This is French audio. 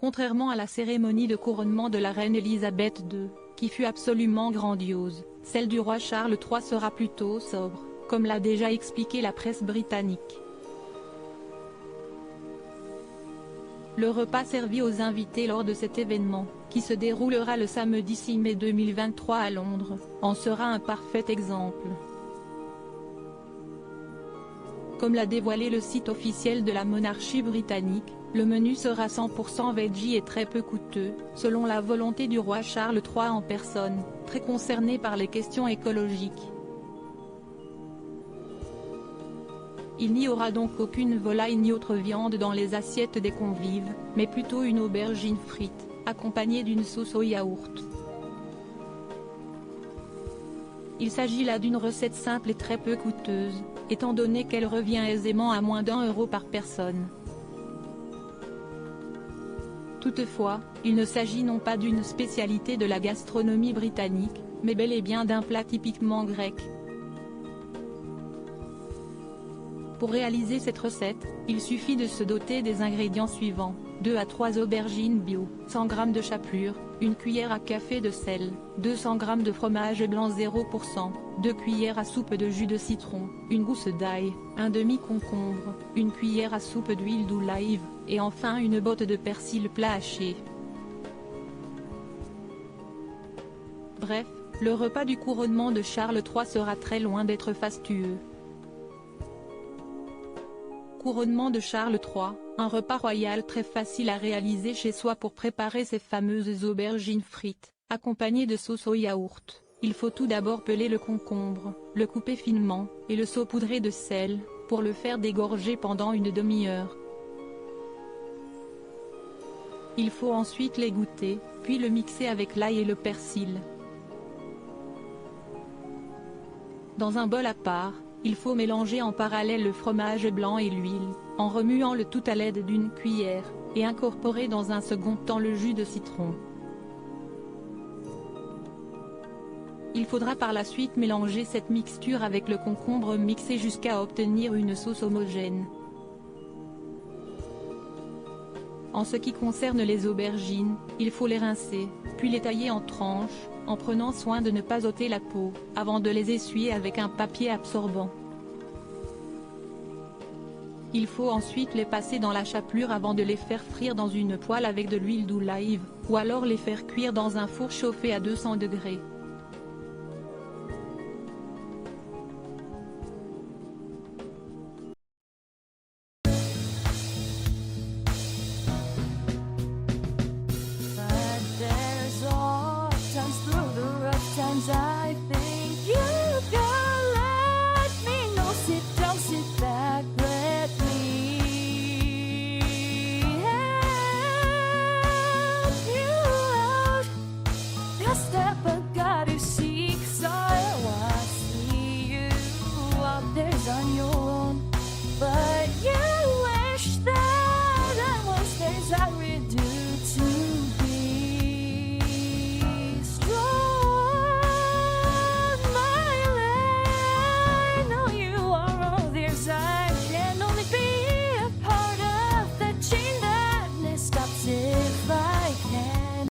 Contrairement à la cérémonie de couronnement de la reine Elisabeth II, qui fut absolument grandiose, celle du roi Charles III sera plutôt sobre, comme l'a déjà expliqué la presse britannique. Le repas servi aux invités lors de cet événement, qui se déroulera le samedi 6 mai 2023 à Londres, en sera un parfait exemple. Comme l'a dévoilé le site officiel de la monarchie britannique, le menu sera 100% veggie et très peu coûteux, selon la volonté du roi Charles III en personne, très concerné par les questions écologiques. Il n'y aura donc aucune volaille ni autre viande dans les assiettes des convives, mais plutôt une aubergine frite, accompagnée d'une sauce au yaourt. Il s'agit là d'une recette simple et très peu coûteuse, étant donné qu'elle revient aisément à moins d'1 € par personne. Toutefois, il ne s'agit non pas d'une spécialité de la gastronomie britannique, mais bel et bien d'un plat typiquement grec. Pour réaliser cette recette, il suffit de se doter des ingrédients suivants: 2 à 3 aubergines bio, 100 g de chapelure, une cuillère à café de sel, 200 g de fromage blanc 0%, 2 cuillères à soupe de jus de citron, une gousse d'ail, un demi-concombre, une cuillère à soupe d'huile d'olive, et enfin une botte de persil plat haché. Bref, le repas du couronnement de Charles III sera très loin d'être fastueux. Couronnement de Charles III, un repas royal très facile à réaliser chez soi pour préparer ces fameuses aubergines frites, accompagnées de sauce au yaourt. Il faut tout d'abord peler le concombre, le couper finement, et le saupoudrer de sel, pour le faire dégorger pendant une demi-heure. Il faut ensuite l'égoutter, puis le mixer avec l'ail et le persil. Dans un bol à part, il faut mélanger en parallèle le fromage blanc et l'huile, en remuant le tout à l'aide d'une cuillère, et incorporer dans un second temps le jus de citron. Il faudra par la suite mélanger cette mixture avec le concombre mixé jusqu'à obtenir une sauce homogène. En ce qui concerne les aubergines, il faut les rincer, puis les tailler en tranches, en prenant soin de ne pas ôter la peau, avant de les essuyer avec un papier absorbant. Il faut ensuite les passer dans la chapelure avant de les faire frire dans une poêle avec de l'huile d'olive, ou alors les faire cuire dans un four chauffé à 200 degrés. I think you can let me know. Sit down, sit back, let me help you out. Just step